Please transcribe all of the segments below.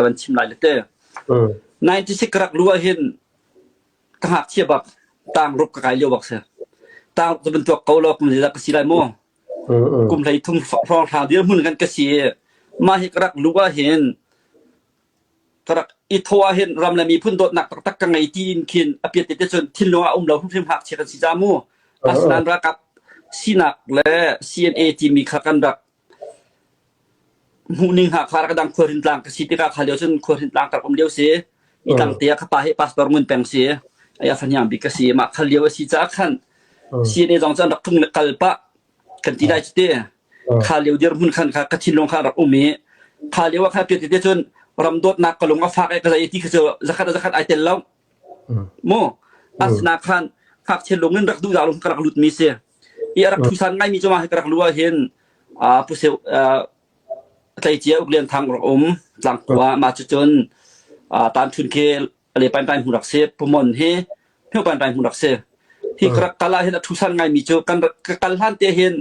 วันชิมลายเตอร์นายที่สิกรักรัวเห็นกหักเชียบักต่างรบกับไก่เลี้ยวบักเสียต่างจะเป็นตัวเกาลอกมันจะกระสีลายโม่กลุ่มไหลทุ่งฟองทางเดียวมุ่งกันกระสีมาให้กรักรัวเห็นกรักอีทัวเห็นรำและมีพื้นโดดหนักตักกังไงจีนขินอภิเษกจนทิ้งลงอุ้มเราทุ่งหักเชียกันสีจามูอาสนันรักกับซีนักและ CNA ที่มีขักันรักหูนิ่งหักคลากระดังควรินต่างกระสีติกาขลุ่ยจนควรินต่างกับอุ้มเดียวเสียอีต่างเตียขป้าให้พาสปอร์ตเงินแปลงเสียไอ้ฟันยามบิกสีมาขลุ่ยสีจ้าขันCNA จงจันรักทุ่งกัลปะกันที่ได้จุดเดียขลุ่ยเดียร์มุนขันขากระชินลงขารักอุ้มมีขลุ่ยว่าข้าเปียติเดียจนรำโดดนักกลงอาฝากไอ้กระไรที่เขาจะzakatไอเทลแล้วโมอาสนาขันหากเชลลงเงินรักดูดาวลงกระลุดมีเสียอีรักทุสันง่ายมีจะมาให้กระลัวเห็นผู้เสียใจเจียอุเรียนทางรอมหลังว่ามาจนตามทุนเคอะไรไปหุ่นรักเสียผู้มนเฮเพื่อไปหุ่นรักเสียที่กระกลาเห็นทุสันง่ายมีจะกันท่านเตเห็น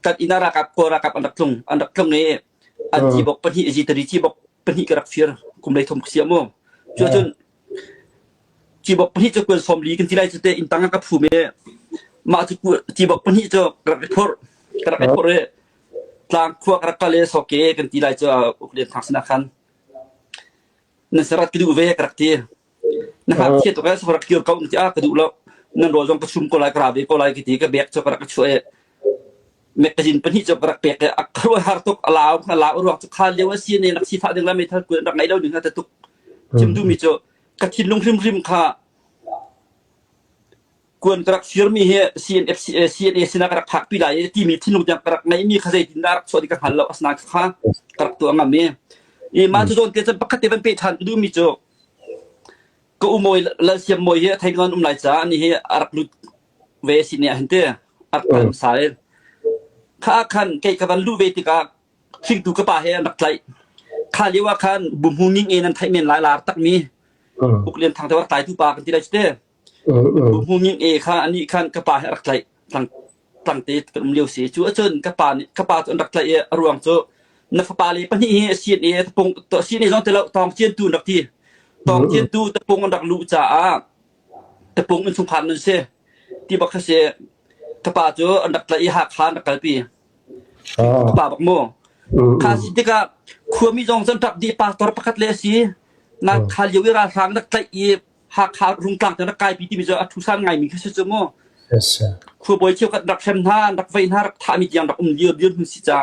กันอินารักกับกรักกับอันดับลงนี้อันที่บอกปนิจิตริที่บอกปนิกระเฟียร์กุมเลยทมเสียมั่วจนที่บอกปนิจะเกิดสมลีกันที่ไรจะเตอินตังกับผู้เมมาที่บอกปนิจะกระพอร์ทางขั้วกระกาเลสโอเคกันที่ไรจะอุกเรียนทางสนาคันนั่นสระกิดูเวกระเทียนะครับเชื่อตัวแกสระกิวเขาที่กระดูแล้วนั่นรอจงประชุมก็ไล่กราบก็ไล่กิติก็เบียกจะกระช่วยเมกจินปนิจะกระเปียกอักขระหาตุกลาวรวกข้าเลี้ยวเสียเนี่ยนักศิษย์เดินแล้วไม่ทันกุนรักไหนเราหนึ่งแต่ตุกจิมดูมิจะกระชินลงริมข้ากวนกระเฟียร์มีเฮCNA สนากระพักปีไหลที่มีที่นุ่งจังกระไหนมีขจายดินดาร์สวัสดิการหันเราสนาข้ากระตัวงามเมย์มาจุดเดียวจะปกติเป็นปีทันดูมิจะก็อุโมยและเสียมวยเฮไทยเงินไหลจ้านี่เฮอารักลุเวสิเนี่ยเห็นเด้ออารักการสายข้าขันเกี่ยวกับลูเวติกาสิ่งตุกป้าเฮนักไล่ข้าเรียกว่าขันบุ๋มหูนิ่งเอนั้นไทยเมียนหลายตักมีบุกเรียนทางตะวันตายทุปากันที่ไรเด้บุ๋มหูนิ่งเอข้าอันนี้ขันกป้าเฮนักไล่ตั้งเตะกันเลี้ยวเสียชัวจนกป้าจนนักไล่รวงโจนักปาลีปนี่เฮเสียนเอตะปงตัวเสียนเอจงแต่ละตองเชียนตูนักทีตองเชียนตูตะปงอันดักลูจ่าตะปงมันสงครามนั่นเสียที่บักเสียกป้าโจอันดักไล่หักขานักกปีกป้าบักโมข้าสิทธิ์ก็ขั้วมีจงสันทับดีปาตอร์ประคัตเลสีนักขาเยวิราทางนักไล่หักขารุ่งกลางแต่นักกายปีที่มีจะทุสันไงมีแค่เชื่อโมขั้วบอยเชี่ยวกับนักเชมท่านักไฟท่านักท่ามีอย่างนักยืนสิจ้า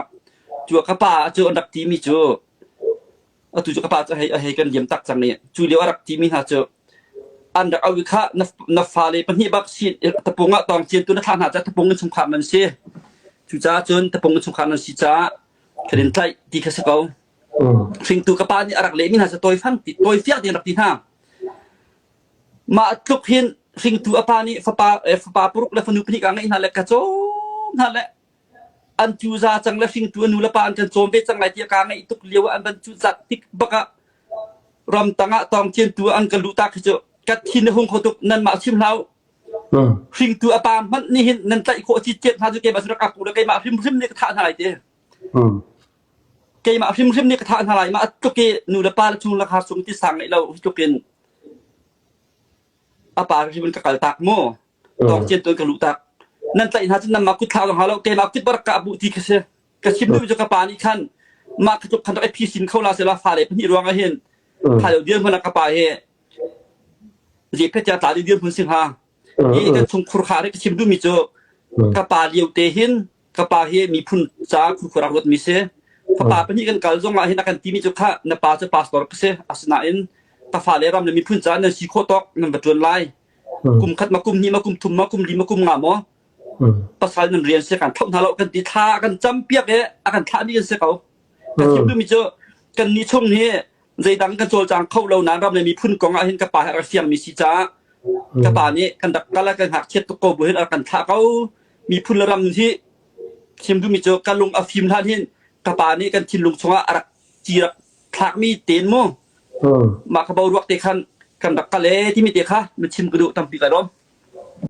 จัวกป้าโจอันดักทีมีโจตัวจัวกป้าจะให้กันเยี่ยมตักจังเนี่ยจูเลียวอันดักทีมีหาโจอันดักเอาวิค่านับฟ้าเลยปัญหาบักชีตะปงตองเชียนตัวนักทหารจะตะปงเงินสงครามมันเสียจูจ้าจนตะปงเงินสงครามมันสิจ้าคะแนนไทยดีขึ้นสักเอาสิ่งตัวกระปานนี่อารักเล่มิน่าจะตัวฟังตัวเฟียดเดียนับที่ห้ามาทุกเห็นสิ่งตัวกระปานนี่ฟ้าปลุกและฝนุพนิกังไงนั่นแหละกระโจมนั่นแหละอันจูจ้าจังและสิ่งตัวนูละปานกันโจมไปจังไรที่กังไงตุกเลี้ยวอันเป็นจูจ้าติกบักรำตั้งตองเชียนตัวอันกันลุตาขจกัดทินหงเขาตุกนั่นมาชิมเท้าสิ่งตัวกระปานมันนี่เห็นนั่นใจโคจิเจ็ดหาจุเก็บมาสุดกับกูแล้วก็มาพิมพ์นี่กระทานอะไรเจ้เกี่ยมาพิมพ์นี่กระทานอะไรมาจุกนูละปาละชุนราคาสูงที่สั่งเราจุกอาปาที่มันกระกัลตักโม่ตองเจนตัวกระลุตักนั่นใจหาจะนำมาคุดข่าวของเราเกี่ยมาคุดบรักกะบุตรีกเสกระชิบดูจุกกระปานี่ขั้นมากระจุกขันตัวไอพีสินเข้าลาเซลาฟาเลยพี่รวงก็เห็นถ่ายเดือนพนักกระปาเฮเจ็บเพชรจะตาเดือนพื้นสิงหายี่กันชงครูขาได้กระชิบดูมีจุกระปาเลียวเตหินกระปาเฮมีพุ่นจ้าครูขรักรถมีเสพอป่าเป็นที่กันการส่งมาให้นักการทีมีจุดข้าในป่าจะป่าสตอร์กเสอาสนะอินตาฟ้าเลรัมเลยมีพื้นจานในสีโคตอกนั่นบัดจวนไล่กุมขัดมากุมนี้มากุมทุ่มมากุมดีมากุมงามอ๋อภาษาหนึ่งเรียนเสียกันท่องทาเรากันติท่ากันจำเปียกเนี่ยอาการท่านี่กันเสียเขาแต่ที่ดูมีเจอกันนี้ช่วงนี้ใจดังกันโจจางเข้าเราน้ำรัมเลยมีพื้นกองเห็นกระป่าให้เราเสียงมีสีจ้ากระป่านี้กันดักกันแล้วกันหักเช็ดตะโกบุเห็นอาการท่าเขามีพื้นรัมที่ที่ดูมีเจอการลงอาฟิมท่าที่กระปานี่กันทินลุงชงอารักจีรักทากมีเตียนโม่มาขบาวรวกเตะขันกันดักกะเลที่มีเตะค่ะมันชิมกระดูกตำปีกระดม